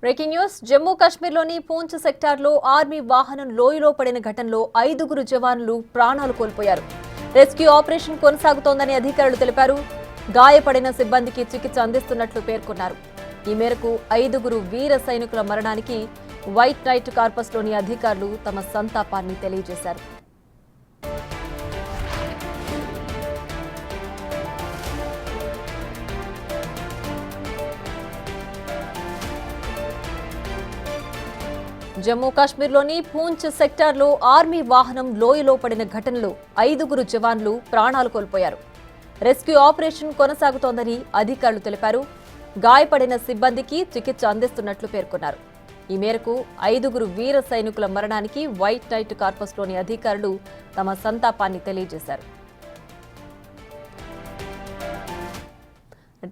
Breaking news Jammu కాశ్మీర్లోని పూంచ్ సెక్టార్లో army వాహనం లోయలో పడిన ఘటనలో 5 జవాన్లు ప్రాణాలు కోల్పోయారు. రెస్క్యూ ఆపరేషన్ కొనసాగుతోందని అధికారులు తెలిపారు. గాయపడిన సిబ్బందికి చికిత్స అందిస్తున్నట్లు పేర్కొన్నారు. ఈ మేరకు 5 వీర సైనికుల మరణానికి వైట్ నైట్ కార్పస్లోని అధికారులు తమ సంతాపాన్ని తెలియజేశారు. జమ్మూ కాశ్మీర్లోని పూంచ్ సెక్టార్లో ఆర్మీ వాహనం లోయలో పడిన ఘటనలో 5 జవాన్లు ప్రాణాలు కోల్పోయారు. రెస్క్యూ ఆపరేషన్ కొనసాగుతోందని అధికారులు తెలిపారు. గాయపడిన సిబ్బందికి చికిత్స అందిస్తున్నట్లు పేర్కొన్నారు. ఈ మేరకు 5 వీర సైనికుల మరణానికి వైట్ నైట్ కార్పస్లోని అధికారులు తమ సంతాపాన్ని తెలియజేశారు.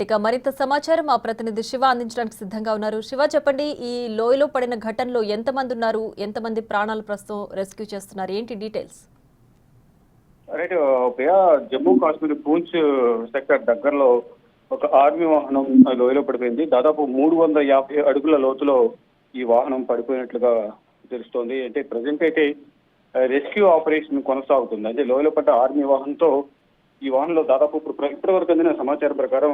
ఇక మరింత సమాచారం మా ప్రతినిధి శివ అందించడానికి సిద్ధంగా ఉన్నారు. శివ, చెప్పండి, ఈ లోయలో పడిన ఘటనలో ఎంతమంది ఉన్నారు, ఎంతమంది ప్రాణాలు ప్రస్తుతం రెస్క్యూ చేస్తున్నారు, ఏంటి details? Right Priya, Jammu Kashmir Poonch sector దగ్గరలో ఒక ఆర్మీ వాహనం లోయలో పడిపోయింది. దాదాపు 350 అడుగుల లోతులో ఈ వాహనం పడిపోయినట్లుగా తెలుస్తోంది. అంటే ప్రజెంట్ అయితే రెస్క్యూ ఆపరేషన్ కొనసాగుతుంది. అంటే లోయలో పడ్డ ఆర్మీ వాహనంతో ఈ వాహనంలో దాదాపు ఇప్పటి వరకు అందిన సమాచారం ప్రకారం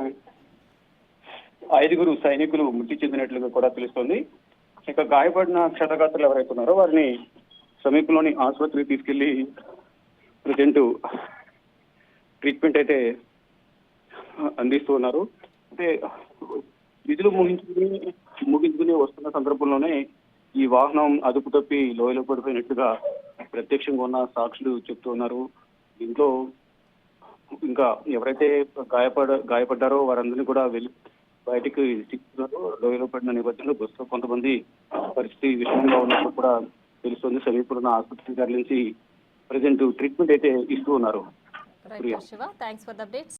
5 సైనికులు మృతి చెందినట్లుగా కూడా తెలుస్తోంది. ఇక గాయపడిన క్షతగాత్రులు ఎవరైతే ఉన్నారో వారిని సమీపంలోని ఆసుపత్రికి తీసుకెళ్లి ప్రజెంట్ ట్రీట్మెంట్ అయితే అందిస్తూ ఉన్నారు. అంటే విధులు ముగించుకుని వస్తున్న సందర్భంలోనే ఈ వాహనం అదుపు తప్పి లోయలో పడిపోయినట్లుగా ప్రత్యక్షంగా ఉన్న సాక్షులు చెప్తూ ఉన్నారు. దీంట్లో ఇంకా ఎవరైతే గాయపడ్డారో వారందరినీ కూడా బయటికి తీస్తున్నారు. లోయలో పడిన నేపథ్యంలో బస్సులో కొంతమంది పరిస్థితి విషమంగా ఉన్నప్పుడు కూడా తెలుస్తుంది. సమీపంలో ఆసుపత్రి నుంచి ప్రజెంట్ ట్రీట్మెంట్ అయితే ఇస్తూ ఉన్నారు.